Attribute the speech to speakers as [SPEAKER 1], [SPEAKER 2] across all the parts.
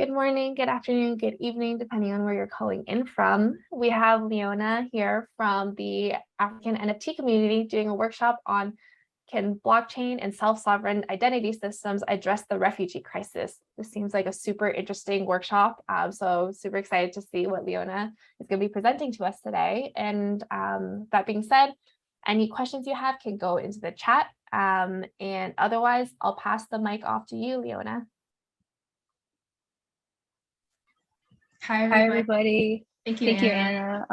[SPEAKER 1] Good morning, good afternoon, good evening, depending on where you're calling in from. We have Lyonna here from the African NFT Community doing a workshop on can blockchain and self-sovereign identity systems address the refugee crisis. This seems like a super interesting workshop. So super excited to see what Lyonna is going to be presenting to us today. And that being said, any questions you have can go into the chat. And otherwise, I'll pass the mic off to you, Lyonna.
[SPEAKER 2] Hi, everybody.
[SPEAKER 3] Thank you,
[SPEAKER 2] Anna.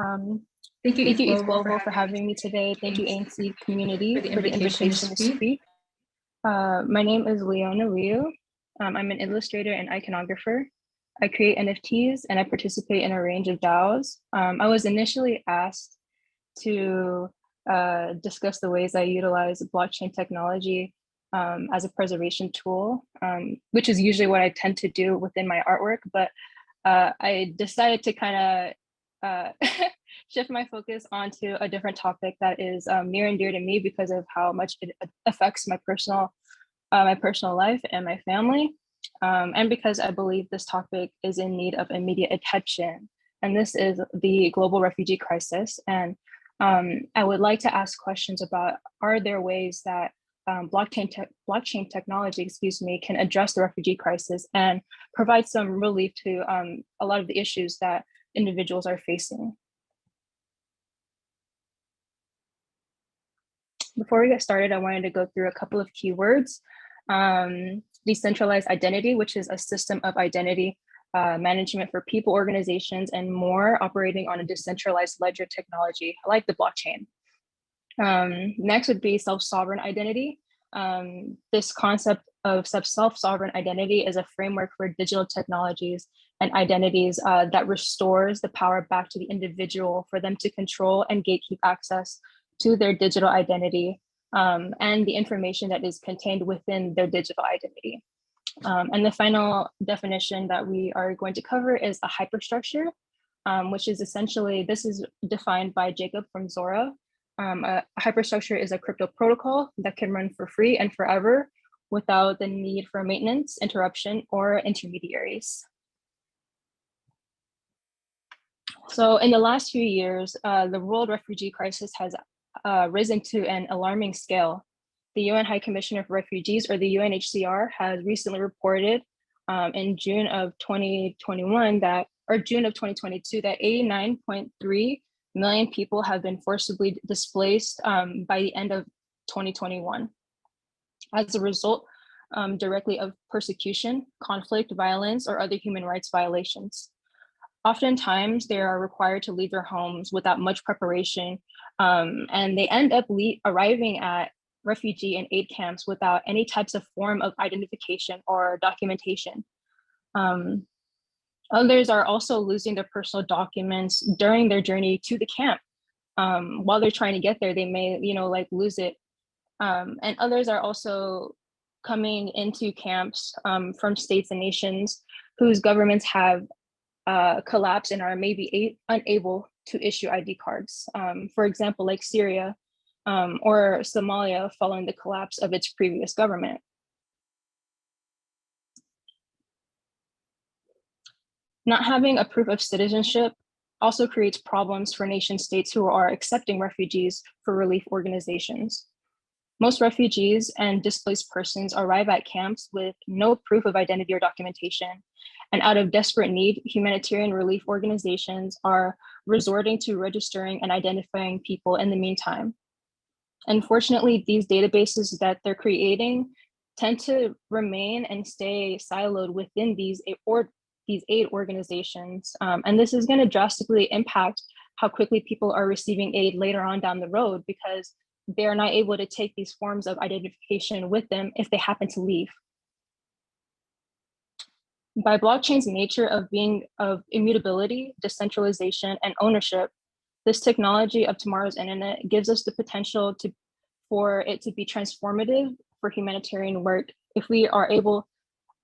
[SPEAKER 3] Thank you,
[SPEAKER 2] East Global, for having me today. Thank you, ANC Community, for the invitation to speak. My name is Lyonna Lyu. I'm an illustrator and iconographer. I create NFTs and I participate in a range of DAOs. I was initially asked to discuss the ways I utilize blockchain technology as a preservation tool, which is usually what I tend to do within my artwork, but I decided to kind of shift my focus onto a different topic that is near and dear to me because of how much it affects my personal life and my family, and because I believe this topic is in need of immediate attention. And this is the global refugee crisis. And I would like to ask questions about, are there ways that blockchain technology, can address the refugee crisis and provide some relief to a lot of the issues that individuals are facing. Before we get started, I wanted to go through a couple of keywords. Decentralized identity, which is a system of identity management for people, organizations, and more operating on a decentralized ledger technology like the blockchain. Next would be self-sovereign identity. This concept of self-sovereign identity is a framework for digital technologies and identities that restores the power back to the individual for them to control and gatekeep access to their digital identity and the information that is contained within their digital identity. And the final definition that we are going to cover is a hyperstructure, which is essentially, this is defined by Jacob from Zora. A hyperstructure is a crypto protocol that can run for free and forever without the need for maintenance, interruption, or intermediaries. So in the last few years, the world refugee crisis has risen to an alarming scale. The UN High Commissioner for Refugees, or the UNHCR, has recently reported in June of 2021 that, or June of 2022, that 89.3 million people have been forcibly displaced by the end of 2021 as a result directly of persecution, conflict, violence, or other human rights violations. Oftentimes, they are required to leave their homes without much preparation, and they end up arriving at refugee and aid camps without any types of form of identification or documentation. Others are also losing their personal documents during their journey to the camp. While they're trying to get there, they may, lose it. And others are also coming into camps from states and nations whose governments have collapsed and are maybe unable to issue ID cards. For example, like Syria or Somalia following the collapse of its previous government. Not having a proof of citizenship also creates problems for nation states who are accepting refugees for relief organizations. Most refugees and displaced persons arrive at camps with no proof of identity or documentation. And out of desperate need, humanitarian relief organizations are resorting to registering and identifying people in the meantime. Unfortunately, these databases that they're creating tend to remain and stay siloed within these aid organizations. And this is going to drastically impact how quickly people are receiving aid later on down the road, because they are not able to take these forms of identification with them if they happen to leave. By blockchain's nature of being of immutability, decentralization, and ownership, this technology of tomorrow's internet gives us the potential for it to be transformative for humanitarian work if we are able,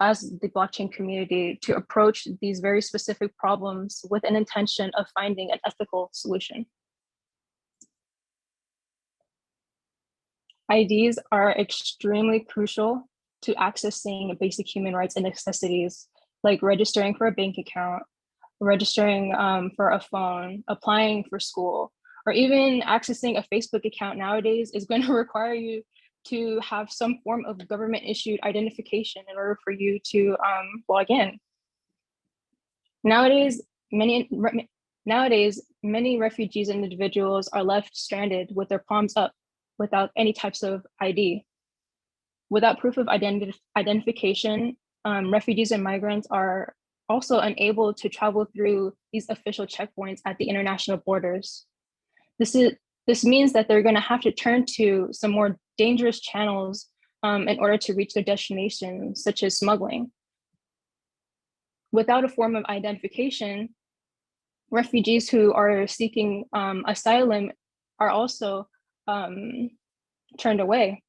[SPEAKER 2] as the blockchain community, to approach these very specific problems with an intention of finding an ethical solution. IDs are extremely crucial to accessing basic human rights and necessities like registering for a bank account, registering for a phone, applying for school, or even accessing a Facebook account nowadays is going to require you to have some form of government issued identification in order for you to log in. Nowadays, many refugees and individuals are left stranded with their palms up without any types of ID. Without proof of identification, refugees and migrants are also unable to travel through these official checkpoints at the international borders. This means that they're going to have to turn to some more dangerous channels in order to reach their destination, such as smuggling. Without a form of identification, refugees who are seeking asylum are also turned away.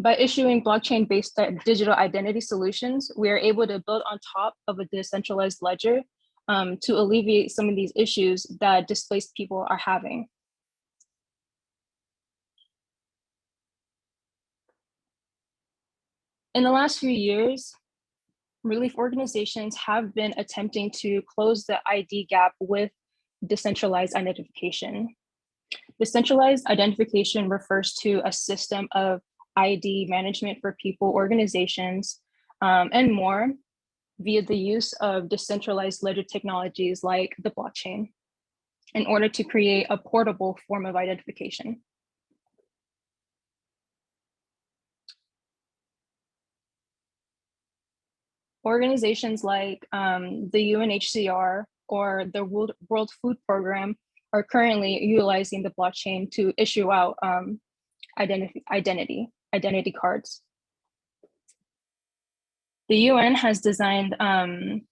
[SPEAKER 2] By issuing blockchain-based digital identity solutions, we are able to build on top of a decentralized ledger to alleviate some of these issues that displaced people are having. In the last few years, relief organizations have been attempting to close the ID gap with decentralized identification. Decentralized identification refers to a system of ID management for people, organizations, and more via the use of decentralized ledger technologies like the blockchain in order to create a portable form of identification. Organizations like the UNHCR or the World Food Program are currently utilizing the blockchain to issue out identity cards. The UN has designed an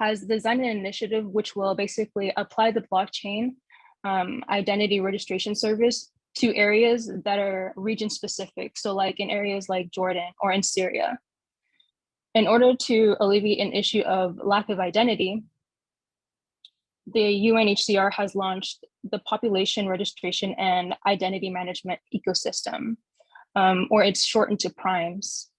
[SPEAKER 2] initiative which will basically apply the blockchain identity registration service to areas that are region specific. So like in areas like Jordan or in Syria. In order to alleviate an issue of lack of identity, the UNHCR has launched the Population Registration and Identity Management Ecosystem, or it's shortened to PRIMES.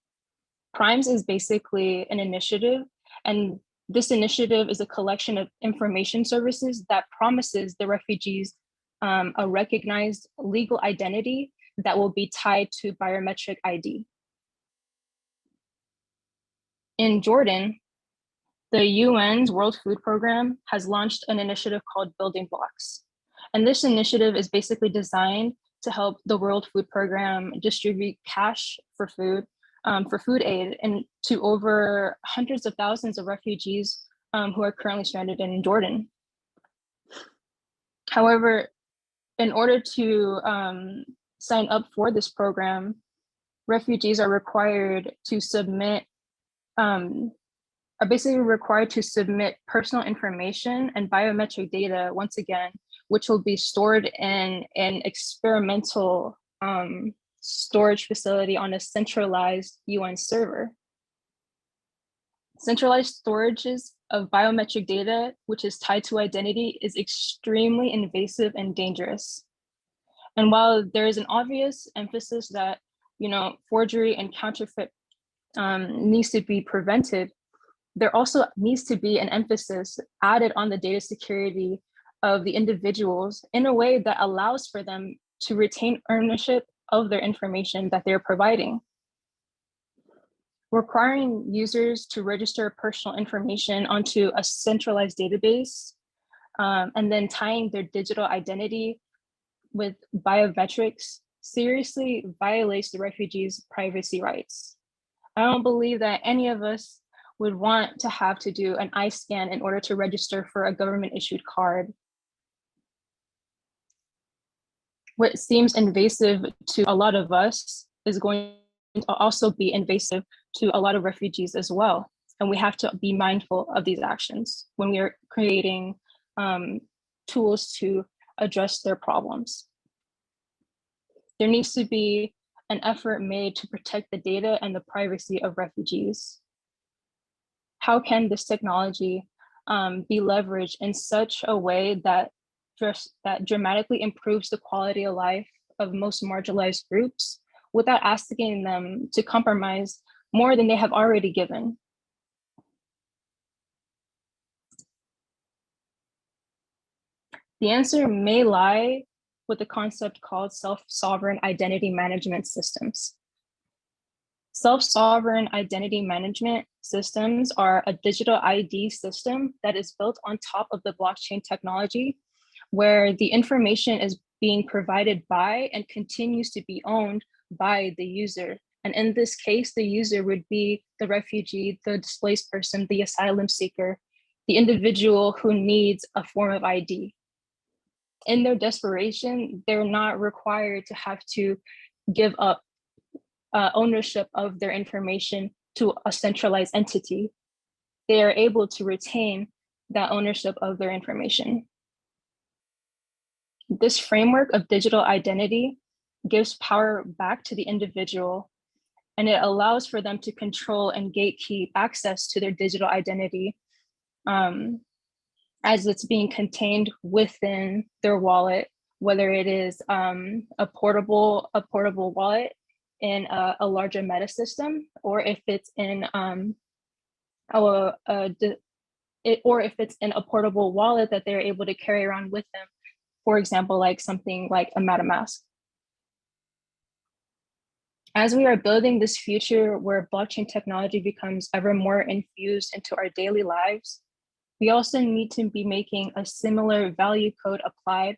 [SPEAKER 2] PRIMES is basically an initiative, and this initiative is a collection of information services that promises the refugees a recognized legal identity that will be tied to biometric ID. In Jordan, the UN's World Food Program has launched an initiative called Building Blocks. And this initiative is basically designed to help the World Food Program distribute cash for food aid and to over hundreds of thousands of refugees who are currently stranded in Jordan. However, in order to sign up for this program, refugees are required to submit are basically required to submit personal information and biometric data once again, which will be stored in an experimental storage facility on a centralized UN server. Centralized storages of biometric data, which is tied to identity, is extremely invasive and dangerous. And while there is an obvious emphasis that forgery and counterfeit needs to be prevented, there also needs to be an emphasis added on the data security of the individuals in a way that allows for them to retain ownership of their information that they're providing. Requiring users to register personal information onto a centralized database and then tying their digital identity with biometrics seriously violates the refugees' privacy rights. I don't believe that any of us would want to have to do an eye scan in order to register for a government-issued card. What seems invasive to a lot of us is going to also be invasive to a lot of refugees as well. And we have to be mindful of these actions when we are creating tools to address their problems. There needs to be an effort made to protect the data and the privacy of refugees. How can this technology be leveraged in such a way that dramatically improves the quality of life of most marginalized groups without asking them to compromise more than they have already given. The answer may lie with a concept called self-sovereign identity management systems. Self-sovereign identity management systems are a digital ID system that is built on top of the blockchain technology, where the information is being provided by and continues to be owned by the user. And in this case, the user would be the refugee, the displaced person, the asylum seeker, the individual who needs a form of ID. In their desperation, they're not required to have to give up ownership of their information to a centralized entity. They are able to retain that ownership of their information. This framework of digital identity gives power back to the individual, and it allows for them to control and gatekeep access to their digital identity as it's being contained within their wallet, whether it is a portable wallet in a larger meta system, or if it's in or if it's in a portable wallet that they're able to carry around with them. For example, like something like a MetaMask. As we are building this future where blockchain technology becomes ever more infused into our daily lives, we also need to be making a similar value code applied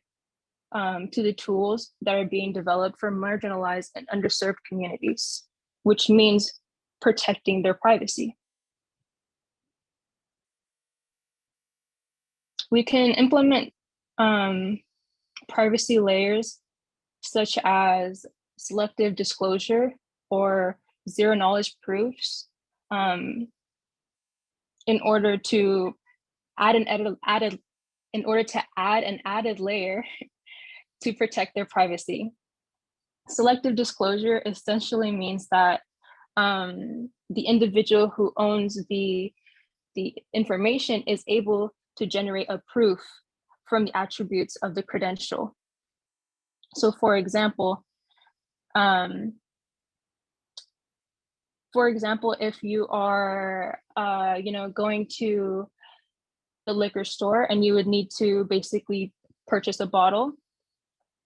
[SPEAKER 2] to the tools that are being developed for marginalized and underserved communities, which means protecting their privacy. We can implement privacy layers such as selective disclosure or zero knowledge proofs in order to add an added layer to protect their privacy. Selective disclosure essentially means that the individual who owns the information is able to generate a proof from the attributes of the credential. So for example, if you are going to the liquor store and you would need to basically purchase a bottle,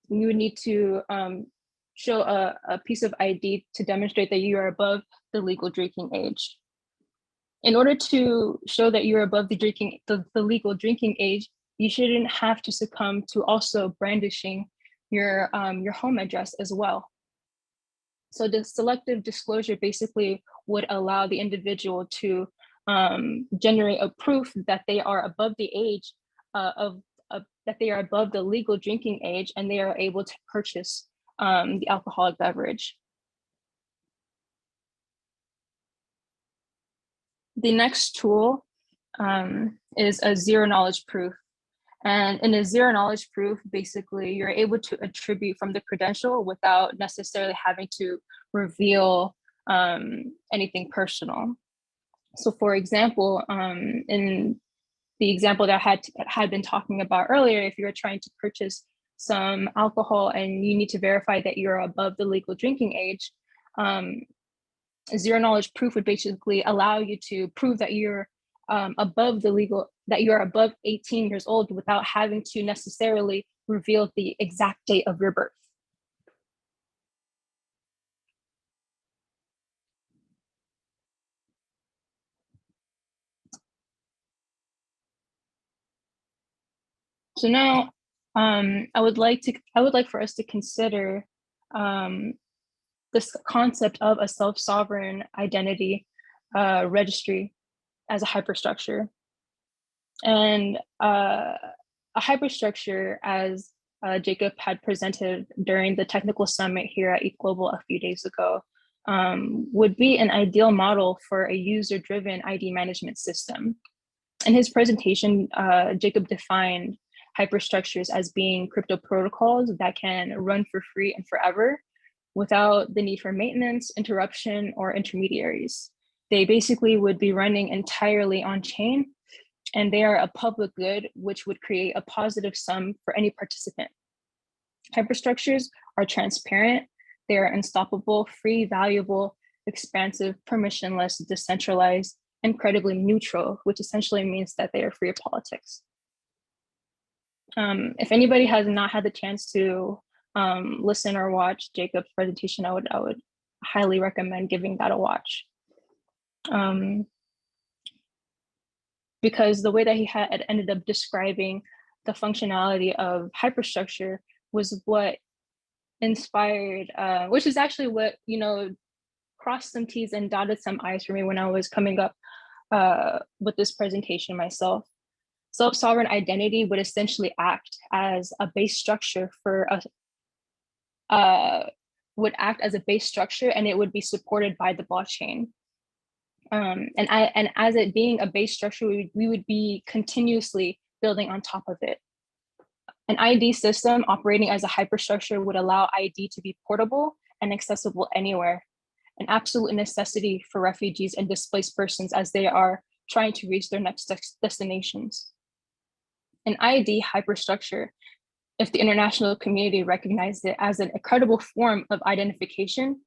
[SPEAKER 2] you would need to show a piece of ID to demonstrate that you are above the legal drinking age. In order to show that you're above the legal drinking age, you shouldn't have to succumb to also brandishing your home address as well. So the selective disclosure basically would allow the individual to generate a proof that they are above the age that they are above the legal drinking age, and they are able to purchase the alcoholic beverage. The next tool is a zero knowledge proof. And in a zero knowledge proof, basically, you're able to attribute from the credential without necessarily having to reveal anything personal. So for example, in the example that I had been talking about earlier, if you're trying to purchase some alcohol and you need to verify that you're above the legal drinking age, zero knowledge proof would basically allow you to prove that you're above 18 years old without having to necessarily reveal the exact date of your birth. So now I would like for us to consider this concept of a self-sovereign identity registry as a hyperstructure. And a hyperstructure, as Jacob had presented during the technical summit here at eGlobal a few days ago, would be an ideal model for a user-driven ID management system. In his presentation, Jacob defined hyperstructures as being crypto protocols that can run for free and forever without the need for maintenance, interruption, or intermediaries. They basically would be running entirely on chain, and they are a public good, which would create a positive sum for any participant. Hyperstructures are transparent, They are unstoppable, free, valuable, expansive, permissionless, decentralized, incredibly neutral, which essentially means that they are free of politics. If anybody has not had the chance to listen or watch Jacob's presentation, I would highly recommend giving that a watch. Because the way that he had ended up describing the functionality of hyperstructure was what inspired, which is actually what, crossed some T's and dotted some I's for me when I was coming up with this presentation myself. Self-sovereign identity would essentially act as a base structure for would act as a base structure, and it would be supported by the blockchain. And as it being a base structure, we would be continuously building on top of it. An ID system operating as a hyperstructure would allow ID to be portable and accessible anywhere, an absolute necessity for refugees and displaced persons as they are trying to reach their next destinations. An ID hyperstructure, if the international community recognized it as an incredible form of identification,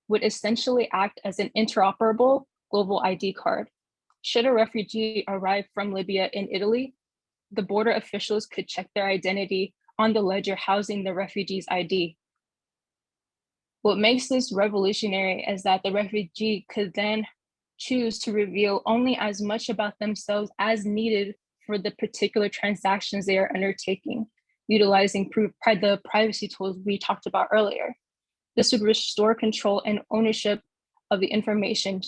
[SPEAKER 2] would essentially act as an interoperable global ID card. Should a refugee arrive from Libya in Italy, the border officials could check their identity on the ledger housing the refugee's ID. What makes this revolutionary is that the refugee could then choose to reveal only as much about themselves as needed for the particular transactions they are undertaking, utilizing the privacy tools we talked about earlier. This would restore control and ownership of the information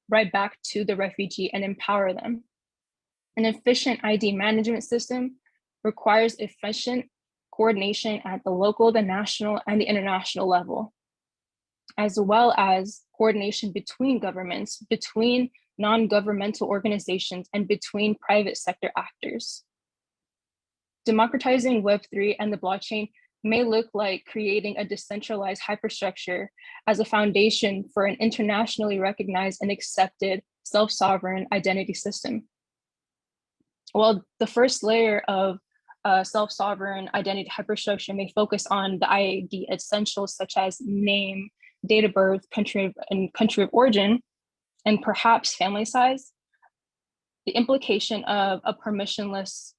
[SPEAKER 2] right back to the refugee and empower them. An efficient ID management system requires efficient coordination at the local, the national, and the international level, as well as coordination between governments, between non-governmental organizations, and between private sector actors. Democratizing Web3 and the blockchain may look like creating a decentralized hyperstructure as a foundation for an internationally recognized and accepted self-sovereign identity system. While the first layer of self-sovereign identity hyperstructure may focus on the ID essentials such as name, date of birth, country of origin, and perhaps family size, the implication of a permissionless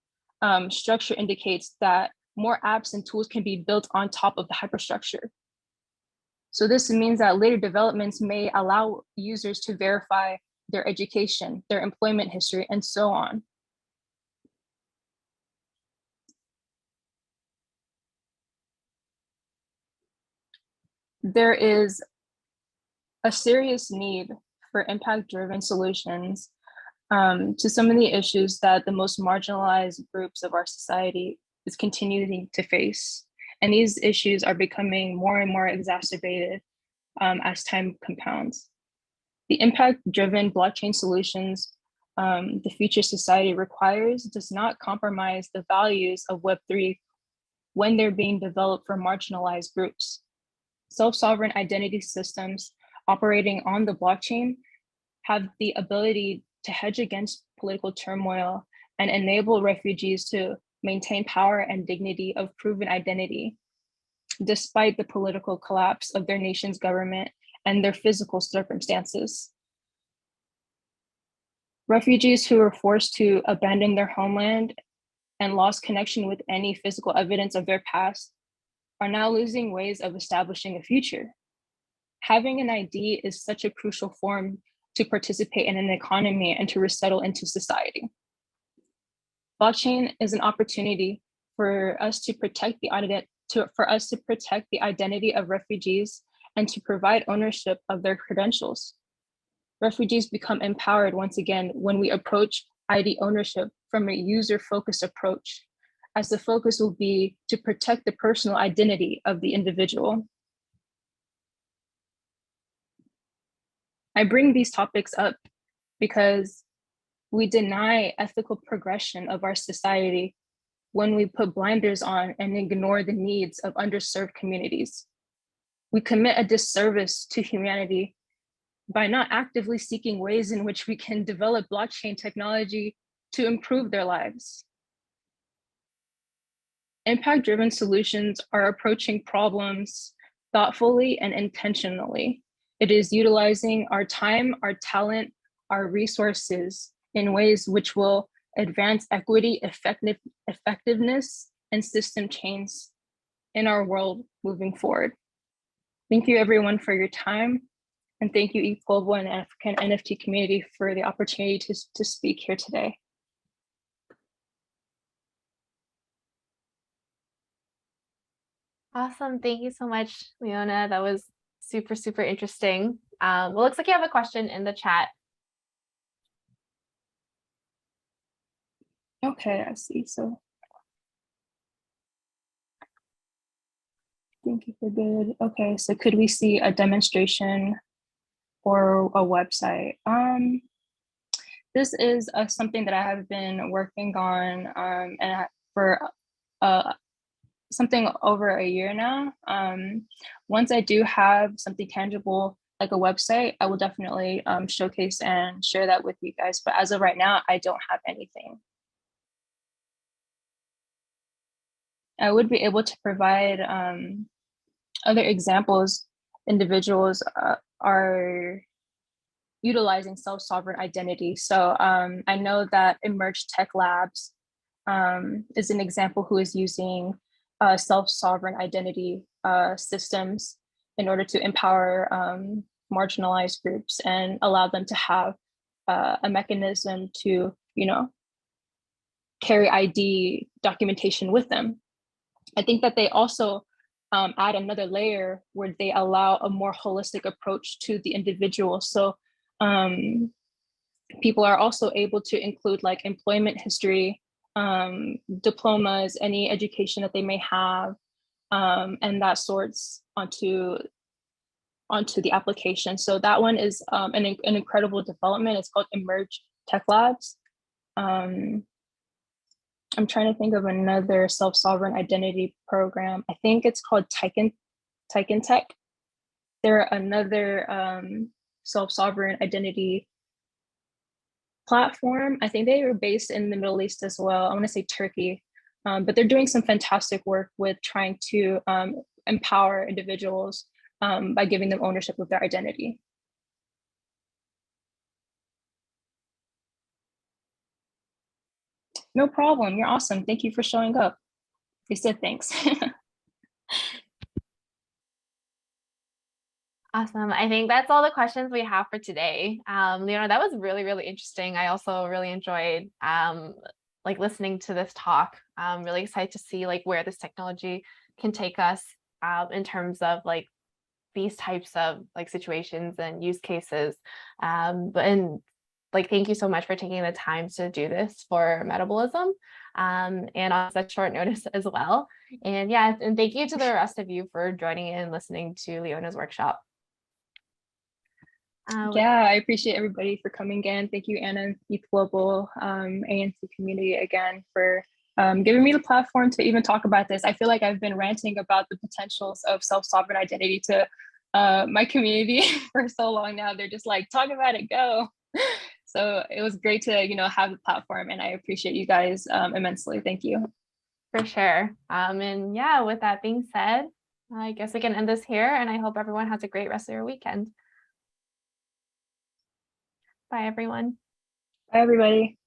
[SPEAKER 2] structure indicates that more apps and tools can be built on top of the hyperstructure. So this means that later developments may allow users to verify their education, their employment history, and so on. There is a serious need for impact-driven solutions to some of the issues that the most marginalized groups of our society is continuing to face. And these issues are becoming more and more exacerbated as time compounds. The impact-driven blockchain solutions the future society requires does not compromise the values of Web3 when they're being developed for marginalized groups. Self-sovereign identity systems operating on the blockchain have the ability to hedge against political turmoil and enable refugees to maintain power and dignity of proven identity, despite the political collapse of their nation's government and their physical circumstances. Refugees who were forced to abandon their homeland and lost connection with any physical evidence of their past are now losing ways of establishing a future. Having an ID is such a crucial form to participate in an economy and to resettle into society. Blockchain is an opportunity for us to protect the identity of refugees and to provide ownership of their credentials. Refugees become empowered once again when we approach ID ownership from a user-focused approach, as the focus will be to protect the personal identity of the individual. I bring these topics up because we deny ethical progression of our society when we put blinders on and ignore the needs of underserved communities. We commit a disservice to humanity by not actively seeking ways in which we can develop blockchain technology to improve their lives. Impact-driven solutions are approaching problems thoughtfully and intentionally. It is utilizing our time, our talent, our resources in ways which will advance equity, effectiveness, and system change in our world moving forward. Thank you everyone for your time. And thank you ETH Global and African NFT Community for the opportunity to speak here today.
[SPEAKER 1] Awesome. Thank you so much, Lyonna. That was super, super interesting. Well, it looks like you have a question in the chat.
[SPEAKER 2] Okay, I see. So I think we're good. Okay, so could we see a demonstration or a website? This is something that I have been working on and for something over a year now. Once I do have something tangible like a website, I will definitely showcase and share that with you guys. But as of right now, I don't have anything. I would be able to provide other examples. Individuals are utilizing self-sovereign identity. So I know that Emerge Tech Labs is an example who is using self-sovereign identity systems in order to empower marginalized groups and allow them to have a mechanism to, carry ID documentation with them. I think that they also add another layer where they allow a more holistic approach to the individual. So people are also able to include like employment history, diplomas, any education that they may have, and that sorts onto the application. So that one is an incredible development. It's called Emerge Tech Labs. I'm trying to think of another self-sovereign identity program. I think it's called Tiken Tech. They're another self-sovereign identity platform. I think they are based in the Middle East as well. I want to say Turkey, but they're doing some fantastic work with trying to empower individuals by giving them ownership of their identity. No problem. You're awesome. Thank you for showing up. They said thanks.
[SPEAKER 1] Awesome. I think that's all the questions we have for today. Lyonna, that was really, really interesting. I also really enjoyed like listening to this talk. I'm really excited to see like where this technology can take us in terms of like these types of like situations and use cases. And like, thank you so much for taking the time to do this for Metabolism and on such short notice as well. And yeah, and thank you to the rest of you for joining in and listening to Lyonna's workshop.
[SPEAKER 2] Yeah, I appreciate everybody for coming in. Thank you, Anna, ETH Global, ANC Community again for giving me the platform to even talk about this. I feel like I've been ranting about the potentials of self-sovereign identity to my community for so long now. They're just like, talk about it, go. So it was great to, have the platform, and I appreciate you guys immensely. Thank you.
[SPEAKER 1] For sure. And yeah, with that being said, I guess we can end this here, and I hope everyone has a great rest of your weekend. Bye, everyone.
[SPEAKER 2] Bye, everybody.